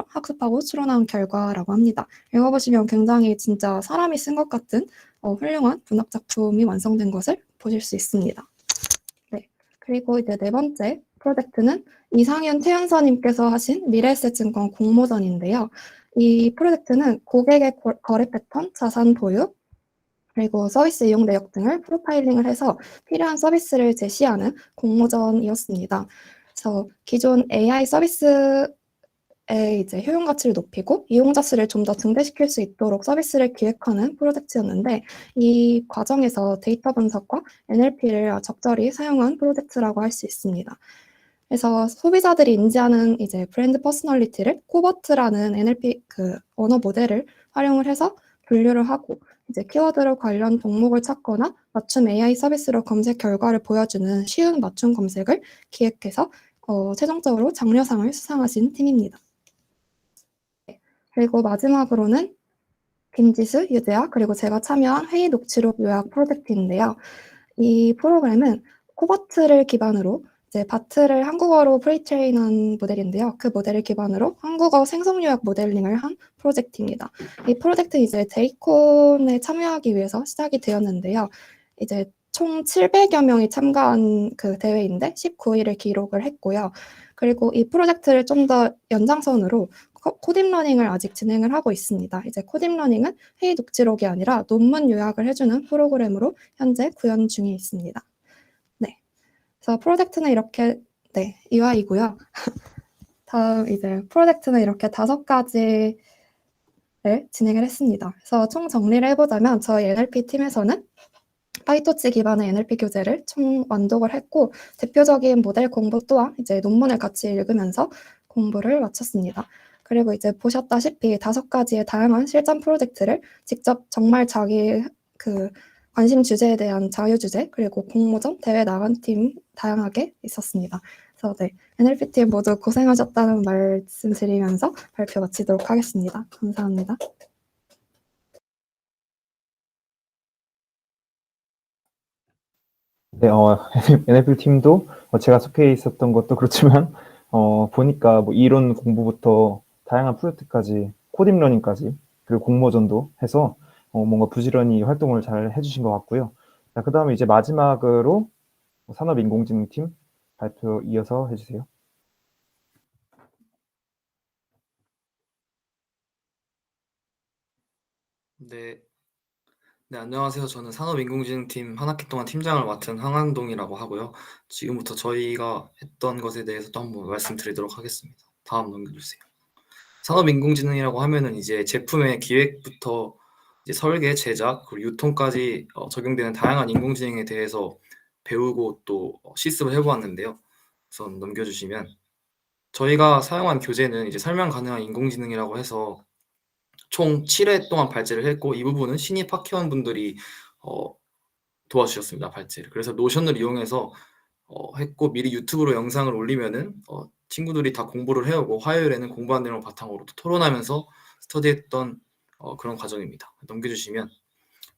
학습하고 추론한 결과라고 합니다. 읽어보시면 굉장히 진짜 사람이 쓴 것 같은 훌륭한 문학 작품이 완성된 것을 보실 수 있습니다. 네. 그리고 이제 네 번째 프로젝트는 이상현 태연사님께서 하신 미래에셋증권 공모전인데요. 이 프로젝트는 고객의 거래 패턴, 자산 보유, 그리고 서비스 이용 내역 등을 프로파일링을 해서 필요한 서비스를 제시하는 공모전이었습니다. 그래서 기존 AI 서비스의 이제 효용 가치를 높이고 이용자 수를 좀 더 증대시킬 수 있도록 서비스를 기획하는 프로젝트였는데 이 과정에서 데이터 분석과 NLP를 적절히 사용한 프로젝트라고 할 수 있습니다. 그래서 소비자들이 인지하는 이제 브랜드 퍼스널리티를 코버트라는 NLP 그 언어 모델을 활용을 해서 분류를 하고 이제 키워드로 관련 종목을 찾거나 맞춤 AI 서비스로 검색 결과를 보여주는 쉬운 맞춤 검색을 기획해서 최종적으로 장려상을 수상하신 팀입니다. 그리고 마지막으로는 김지수, 유재하, 그리고 제가 참여한 회의 녹취록 요약 프로젝트인데요. 이 프로그램은 코버트를 기반으로 이제 바트를 한국어로 프리트레인한 모델인데요. 그 모델을 기반으로 한국어 생성 요약 모델링을 한 프로젝트입니다. 이 프로젝트 이제 데이콘에 참여하기 위해서 시작이 되었는데요. 이제 총 700여 명이 참가한 그 대회인데 19위를 기록을 했고요. 그리고 이 프로젝트를 좀 더 연장선으로 코딥러닝을 아직 진행을 하고 있습니다. 이제 코딥러닝은 회의 녹취록이 아니라 논문 요약을 해주는 프로그램으로 현재 구현 중에 있습니다. 네, 그래서 프로젝트는 이렇게 이와이고요. 다음 이제 프로젝트는 이렇게 5가지를 진행을 했습니다. 그래서 총 정리를 해보자면 저희 NLP 팀에서는 파이토치 기반의 NLP 교재를 총 완독을 했고 대표적인 모델 공부 또한 이제 논문을 같이 읽으면서 공부를 마쳤습니다. 그리고 이제 보셨다시피 5가지의 다양한 실전 프로젝트를 직접 정말 자기 그 관심 주제에 대한 자유 주제 그리고 공모전 대회 나간 팀 다양하게 있었습니다. 그래서 NLP 팀 모두 고생하셨다는 말씀 드리면서 발표 마치도록 하겠습니다. 감사합니다. 네, NFL 팀도 제가 속해 있었던 것도 그렇지만 보니까 뭐 이론 공부부터 다양한 프로젝트까지 코딩 러닝까지 그리고 공모전도 해서 뭔가 부지런히 활동을 잘 해주신 것 같고요. 자, 그 다음에 이제 마지막으로 산업인공지능팀 발표 이어서 해주세요. 네, 안녕하세요. 저는 산업인공지능팀 한 학기 동안 팀장을 맡은 황항동이라고 하고요. 지금부터 저희가 했던 것에 대해서 또 한번 말씀드리도록 하겠습니다. 다음 넘겨주세요. 산업인공지능이라고 하면은 이제 제품의 기획부터 이제 설계, 제작, 그리고 유통까지 적용되는 다양한 인공지능에 대해서 배우고 또 실습을 해보았는데요. 우선 넘겨주시면 저희가 사용한 교재는 이제 설명 가능한 인공지능이라고 해서 총 7회 동안 발제를 했고 이 부분은 신입 학회원분들이 도와주셨습니다. 발제를. 그래서 노션을 이용해서 했고 미리 유튜브로 영상을 올리면은 친구들이 다 공부를 해오고 화요일에는 공부한 내용을 바탕으로 또 토론하면서 스터디했던 그런 과정입니다. 넘겨주시면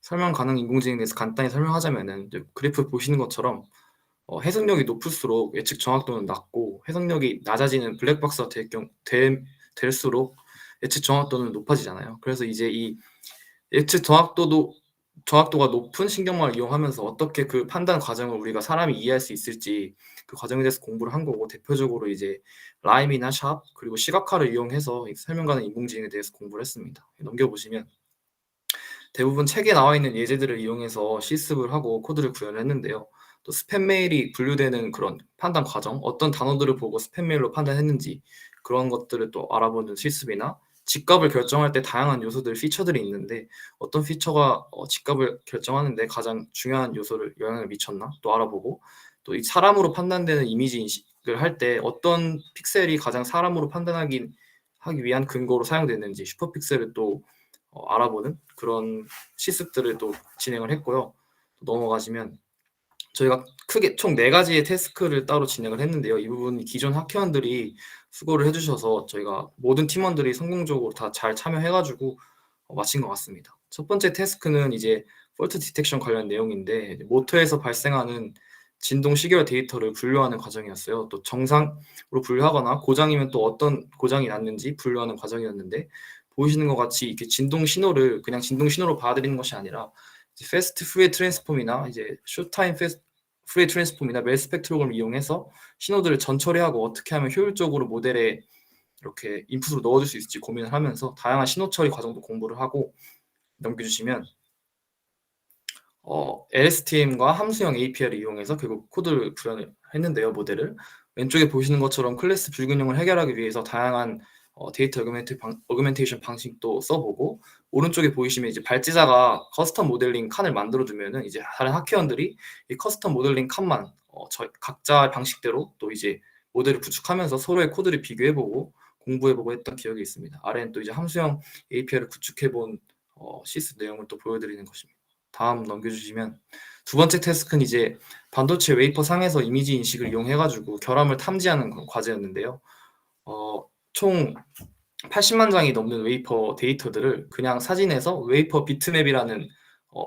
설명 가능 인공지능에 대해서 간단히 설명하자면은 이제 그래프 보시는 것처럼 해석력이 높을수록 예측 정확도는 낮고 해석력이 낮아지는 블랙박스가 될수록 예측 정확도는 높아지잖아요. 그래서 이제 이 예측 정확도가 높은 신경망을 이용하면서 어떻게 그 판단 과정을 우리가 사람이 이해할 수 있을지 그 과정에 대해서 공부를 한 거고 대표적으로 이제 라임이나 샵 그리고 시각화를 이용해서 설명 가능 인공지능에 대해서 공부를 했습니다. 넘겨보시면 대부분 책에 나와 있는 예제들을 이용해서 실습을 하고 코드를 구현을 했는데요. 또 스팸 메일이 분류되는 그런 판단 과정, 어떤 단어들을 보고 스팸 메일로 판단했는지 그런 것들을 또 알아보는 실습이나 집값을 결정할 때 다양한 요소들, 피처들이 있는데 어떤 피처가 집값을 결정하는데 가장 중요한 요소를 영향을 미쳤나 또 알아보고 또 이 사람으로 판단되는 이미지 인식을 할 때 어떤 픽셀이 가장 사람으로 판단하기 위한 근거로 사용됐는지 슈퍼픽셀을 또 알아보는 그런 실습들을 또 진행을 했고요. 또 넘어가시면 저희가 크게 총 4가지의 태스크를 따로 진행을 했는데요. 이 부분이 기존 학회원들이 수고를 해주셔서 저희가 모든 팀원들이 성공적으로 다 잘 참여해가지고 마친 것 같습니다. 첫 번째 태스크는 이제 폴트 디텍션 관련 내용인데 모터에서 발생하는 진동 시계열 데이터를 분류하는 과정이었어요. 또 정상으로 분류하거나 고장이면 또 어떤 고장이 났는지 분류하는 과정이었는데 보이시는 것 같이 이렇게 진동 신호를 그냥 진동 신호로 받아들이는 것이 아니라 패스트 프리에 트랜스폼이나 이제 숏타임 프리에 트랜스폼이나 멜 스펙트로그램을 이용해서 신호들을 전처리하고 어떻게 하면 효율적으로 모델에 이렇게 인풋으로 넣어줄 수 있을지 고민을 하면서 다양한 신호 처리 과정도 공부를 하고 넘겨주시면 LSTM과 함수형 API를 이용해서 결국 코드를 구현을 했는데요. 모델을 왼쪽에 보시는 것처럼 클래스 불균형을 해결하기 위해서 다양한 데이터 어그멘테이션 방식도 써보고 오른쪽에 보이시면 이제 발제자가 커스텀 모델링 칸을 만들어두면은 이제 다른 학회원들이 이 커스텀 모델링 칸만 각자 방식대로 또 이제 모델을 구축하면서 서로의 코드를 비교해보고 공부해보고 했던 기억이 있습니다. 아래는 또 이제 함수형 API를 구축해본 시스 내용을 또 보여드리는 것입니다. 다음 넘겨주시면 두 번째 태스크는 이제 반도체 웨이퍼 상에서 이미지 인식을 이용해가지고 결함을 탐지하는 그런 과제였는데요. 총 80만 장이 넘는 웨이퍼 데이터들을 그냥 사진에서 웨이퍼 비트맵이라는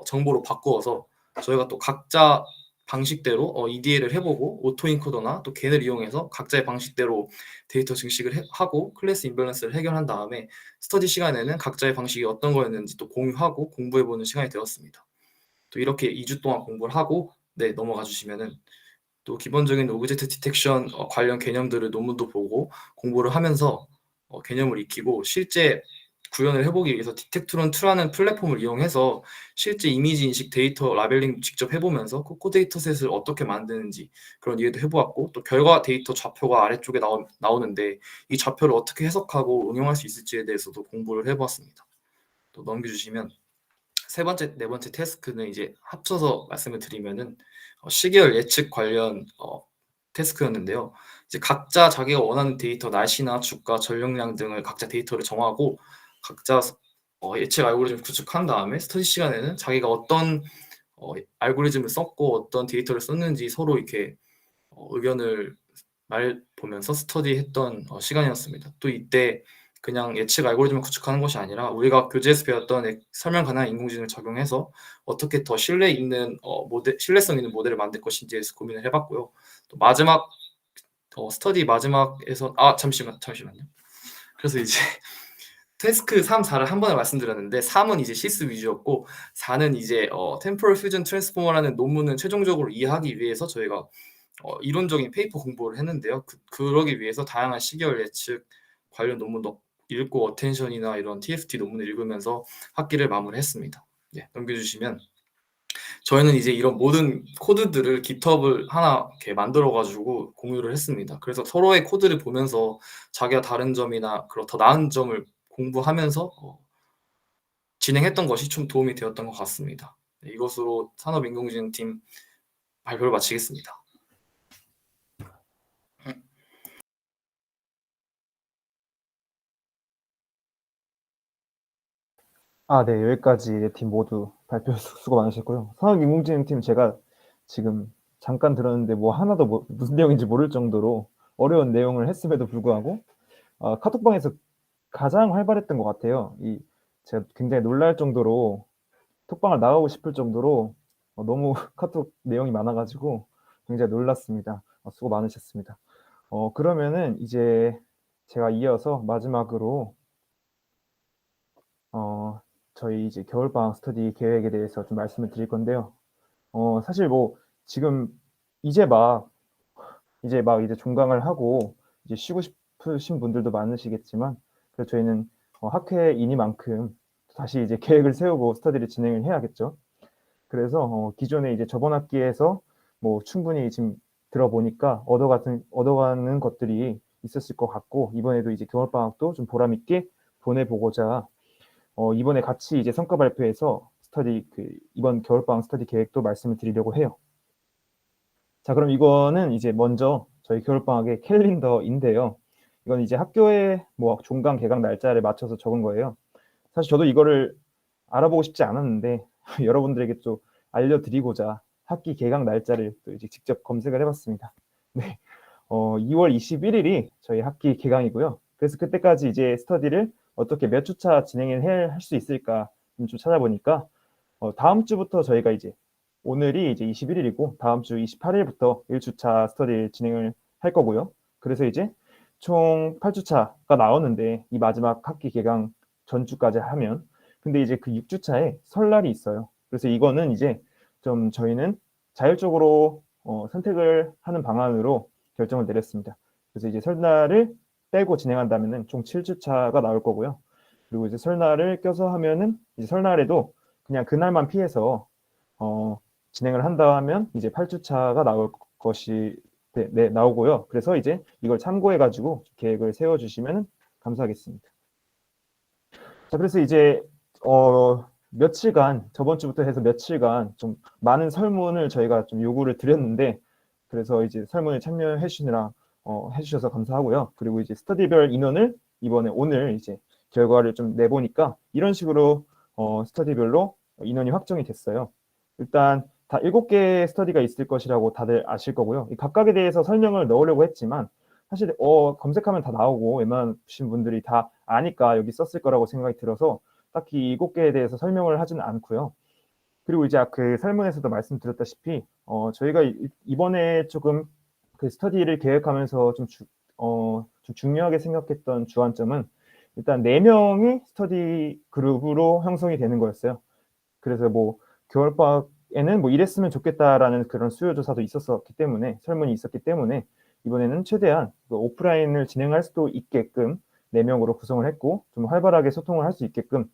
정보로 바꾸어서 저희가 또 각자 방식대로 EDA를 해보고 오토인코더나 또 겐을 이용해서 각자의 방식대로 데이터 증식을 하고 클래스 임밸런스를 해결한 다음에 스터디 시간에는 각자의 방식이 어떤 거였는지 또 공유하고 공부해보는 시간이 되었습니다. 또 이렇게 2주 동안 공부를 하고 넘어가 주시면은 또 기본적인 오브젝트 디텍션 관련 개념들을 논문도 보고 공부를 하면서 개념을 익히고 실제 구현을 해보기 위해서 디텍트론2라는 플랫폼을 이용해서 실제 이미지 인식 데이터 라벨링 직접 해보면서 코코 데이터셋을 어떻게 만드는지 그런 이해도 해보았고 또 결과 데이터 좌표가 아래쪽에 나오는데 이 좌표를 어떻게 해석하고 응용할 수 있을지에 대해서도 공부를 해보았습니다. 또 넘겨주시면 세 번째, 네 번째 태스크는 이제 합쳐서 말씀을 드리면은 시계열 예측 관련 태스크였는데요. 이제 각자 자기가 원하는 데이터, 날씨나 주가, 전력량 등을 각자 데이터를 정하고 각자 예측 알고리즘을 구축한 다음에 스터디 시간에는 자기가 어떤 알고리즘을 썼고 어떤 데이터를 썼는지 서로 이렇게 의견을 보면서 스터디했던 시간이었습니다. 또 이때 그냥 예측 알고리즘을 구축하는 것이 아니라 우리가 교재에서 배웠던 설명 가능한 인공지능을 적용해서 어떻게 더 신뢰성 있는 모델을 만들 것인지에 대해서 고민을 해봤고요. 또 마지막 스터디 마지막에서 잠시만요. 그래서 이제 태스크 3, 4를 한 번에 말씀드렸는데 3은 이제 시스 위주였고 4는 이제 Temporal Fusion Transformer라는 논문을 최종적으로 이해하기 위해서 저희가 이론적인 페이퍼 공부를 했는데요. 그러기 위해서 다양한 시계열 예측 관련 논문도 읽고 어텐션이나 이런 TFT 논문을 읽으면서 학기를 마무리했습니다. 넘겨주시면 저희는 이제 이런 모든 코드들을 GitHub을 하나 이렇게 만들어가지고 공유를 했습니다. 그래서 서로의 코드를 보면서 자기가 다른 점이나 더 나은 점을 공부하면서 진행했던 것이 좀 도움이 되었던 것 같습니다. 이것으로 산업인공지능팀 발표를 마치겠습니다. 네, 여기까지 네 팀 모두 발표 수고 많으셨고요. 산업인공지능팀 제가 지금 잠깐 들었는데 뭐 하나도 무슨 내용인지 모를 정도로 어려운 내용을 했음에도 불구하고 카톡방에서 가장 활발했던 것 같아요. 제가 굉장히 놀랄 정도로 톡방을 나가고 싶을 정도로 너무 카톡 내용이 많아가지고 굉장히 놀랐습니다. 수고 많으셨습니다. 그러면은 이제 제가 이어서 마지막으로 저희 이제 겨울방학 스터디 계획에 대해서 좀 말씀을 드릴 건데요. 사실 뭐 지금 이제 종강을 하고 이제 쉬고 싶으신 분들도 많으시겠지만 그래서 저희는 학회이니만큼 다시 이제 계획을 세우고 스터디를 진행을 해야겠죠. 그래서 기존에 이제 저번 학기에서 뭐 충분히 지금 들어보니까 얻어가는 것들이 있었을 것 같고 이번에도 이제 겨울방학도 좀 보람 있게 보내보고자 이번에 같이 이제 성과 발표에서 이번 겨울방학 스터디 계획도 말씀을 드리려고 해요. 자, 그럼 이거는 이제 먼저 저희 겨울방학의 캘린더인데요. 이건 이제 학교의 뭐 종강, 개강 날짜를 맞춰서 적은 거예요. 사실 저도 이거를 알아보고 싶지 않았는데 여러분들에게 또 알려드리고자 학기 개강 날짜를 또 이제 직접 검색을 해봤습니다. 네, 2월 21일이 저희 학기 개강이고요. 그래서 그때까지 이제 스터디를 어떻게 몇 주차 진행을 할 수 있을까 좀 찾아보니까 다음 주부터 저희가 이제 오늘이 이제 21일이고 다음 주 28일부터 1주차 스터디를 진행을 할 거고요. 그래서 이제 총 8주차가 나오는데 이 마지막 학기 개강 전주까지 하면 근데 이제 그 6주차에 설날이 있어요. 그래서 이거는 이제 좀 저희는 자율적으로 선택을 하는 방안으로 결정을 내렸습니다. 그래서 이제 설날을 빼고 진행한다면은 총 7주차가 나올 거고요. 그리고 이제 설날을 껴서 하면은 이제 설날에도 그냥 그날만 피해서 진행을 한다면 이제 8주차가 나올 것이 네, 나오고요. 그래서 이제 이걸 참고해 가지고 계획을 세워 주시면 감사하겠습니다. 자, 그래서 이제 며칠간 저번 주부터 해서 며칠간 좀 많은 설문을 저희가 좀 요구를 드렸는데 그래서 이제 설문에 참여해 주시느라 해주셔서 감사하고요. 그리고 이제 스터디별 인원을 이번에 오늘 이제 결과를 좀 내보니까 이런 식으로 스터디별로 인원이 확정이 됐어요. 일단 다 7개의 스터디가 있을 것이라고 다들 아실 거고요. 이 각각에 대해서 설명을 넣으려고 했지만 사실 검색하면 다 나오고 웬만하신 분들이 다 아니까 여기 썼을 거라고 생각이 들어서 딱히 7개에 대해서 설명을 하지는 않고요. 그리고 이제 그 설문에서도 말씀드렸다시피 저희가 이번에 조금 그 스터디를 계획하면서 좀 중요하게 생각했던 주안점은 일단 4명이 스터디 그룹으로 형성이 되는 거였어요. 그래서 뭐 겨울방학에는 뭐 이랬으면 좋겠다라는 그런 수요 조사도 있었기 때문에 설문이 있었기 때문에 이번에는 최대한 그 오프라인을 진행할 수도 있게끔 4명으로 구성을 했고 좀 활발하게 소통을 할 수 있게끔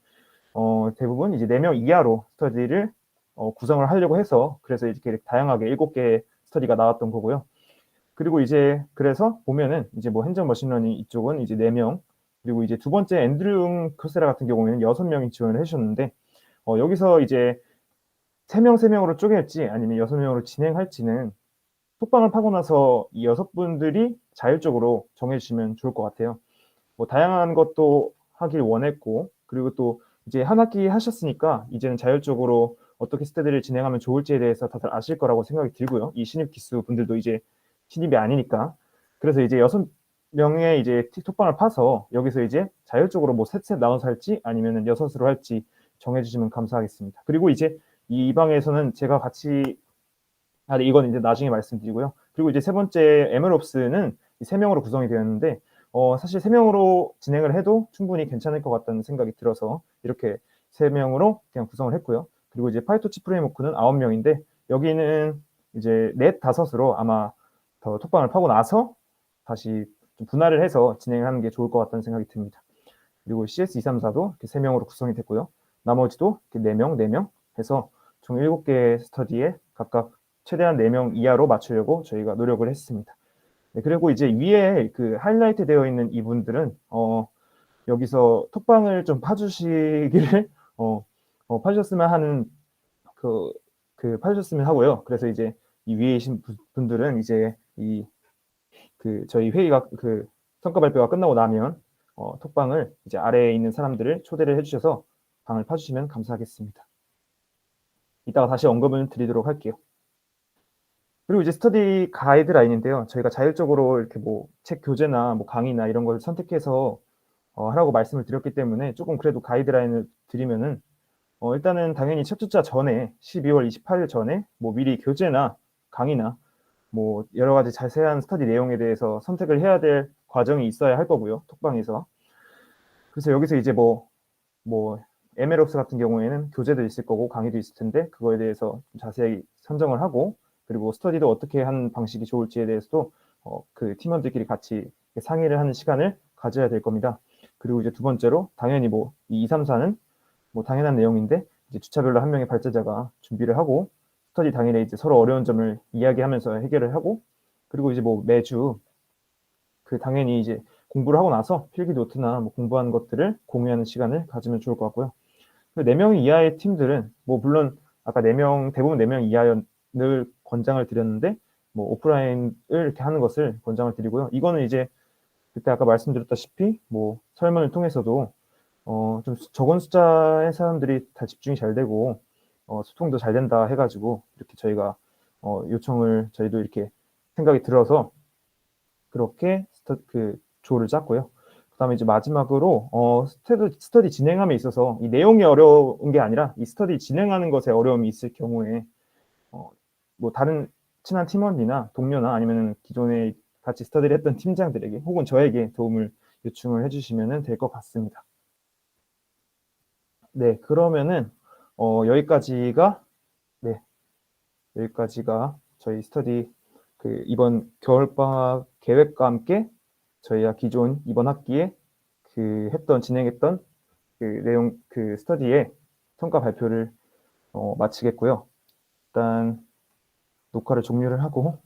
대부분 이제 4명 이하로 스터디를 구성을 하려고 해서 그래서 이렇게 다양하게 7개의 스터디가 나왔던 거고요. 그리고 이제 그래서 보면은 이제 뭐 행정 머신러닝 이쪽은 이제 4명 그리고 이제 두 번째 앤드류 커세라 같은 경우에는 6명이 지원을 해주셨는데 여기서 이제 3명으로 쪼갤지 아니면 6명으로 진행할지는 톡방을 파고 나서 이 6분들이 자율적으로 정해주시면 좋을 것 같아요. 뭐 다양한 것도 하길 원했고 그리고 또 이제 한 학기 하셨으니까 이제는 자율적으로 어떻게 스터디를 진행하면 좋을지에 대해서 다들 아실 거라고 생각이 들고요. 이 신입 기수 분들도 이제 신입이 아니니까 그래서 이제 6명의 이제 톡방을 파서 여기서 이제 자율적으로 뭐 셋 나눠서 할지 아니면은 6으로 할지 정해주시면 감사하겠습니다. 그리고 이제 이 방에서는 제가 같이 이건 이제 나중에 말씀드리고요. 그리고 이제 세 번째 에메롭스는 3명으로 구성이 되었는데 사실 3명으로 진행을 해도 충분히 괜찮을 것 같다는 생각이 들어서 이렇게 3명으로 그냥 구성을 했고요. 그리고 이제 파이토치 프레임워크는 9명인데 여기는 이제 넷, 5으로 아마 더 톡방을 파고 나서 다시 좀 분할을 해서 진행하는 게 좋을 것 같다는 생각이 듭니다. 그리고 CS234도 이렇게 3명으로 구성이 됐고요. 나머지도 이렇게 4명, 4명 해서 총 7개의 스터디에 각각 최대한 4명 이하로 맞추려고 저희가 노력을 했습니다. 네, 그리고 이제 위에 그 하이라이트 되어 있는 이분들은 여기서 톡방을 좀 파주시기를 파주셨으면 하는 파주셨으면 하고요. 그래서 이제 이 위에 계신 분들은 이제 저희 회의가 성과 발표가 끝나고 나면 톡방을 이제 아래에 있는 사람들을 초대를 해주셔서 방을 파주시면 감사하겠습니다. 이따가 다시 언급을 드리도록 할게요. 그리고 이제 스터디 가이드라인인데요. 저희가 자율적으로 이렇게 뭐 책 교재나 뭐 강의나 이런 걸 선택해서 하라고 말씀을 드렸기 때문에 조금 그래도 가이드라인을 드리면은 일단은 당연히 첫 주차 전에 12월 28일 전에 뭐 미리 교재나 강의나 뭐 여러 가지 자세한 스터디 내용에 대해서 선택을 해야 될 과정이 있어야 할 거고요. 톡방에서. 그래서 여기서 이제 뭐 에메롭스 같은 경우에는 교재도 있을 거고 강의도 있을 텐데 그거에 대해서 좀 자세히 선정을 하고 그리고 스터디도 어떻게 하는 방식이 좋을지에 대해서도 그 팀원들끼리 같이 상의를 하는 시간을 가져야 될 겁니다. 그리고 이제 두 번째로 당연히 뭐 이 2, 3, 4는 뭐 당연한 내용인데 이제 주차별로 한 명의 발제자가 준비를 하고 스터디 당일에 이제 서로 어려운 점을 이야기하면서 해결을 하고 그리고 이제 뭐 매주 당연히 이제 공부를 하고 나서 필기 노트나 뭐 공부한 것들을 공유하는 시간을 가지면 좋을 것 같고요. 4명 이하의 팀들은 뭐 물론 아까 4명 대부분 4명 이하를 권장을 드렸는데 뭐 오프라인을 이렇게 하는 것을 권장을 드리고요. 이거는 이제 그때 아까 말씀드렸다시피 뭐 설문을 통해서도 좀 적은 숫자의 사람들이 다 집중이 잘 되고 소통도 잘 된다 해가지고 이렇게 저희가 요청을 저희도 이렇게 생각이 들어서 그렇게 그 조를 짰고요. 그다음에 이제 마지막으로 스터디 진행함에 있어서 이 내용이 어려운 게 아니라 이 스터디 진행하는 것에 어려움이 있을 경우에 뭐 다른 친한 팀원이나 동료나 아니면 기존에 같이 스터디를 했던 팀장들에게 혹은 저에게 도움을 요청을 해주시면 될 것 같습니다. 네, 그러면은 여기까지가 저희 스터디 그 이번 겨울방학 계획과 함께 저희가 기존 이번 학기에 진행했던 그 내용 그 스터디의 성과 발표를 마치겠고요. 일단 녹화를 종료를 하고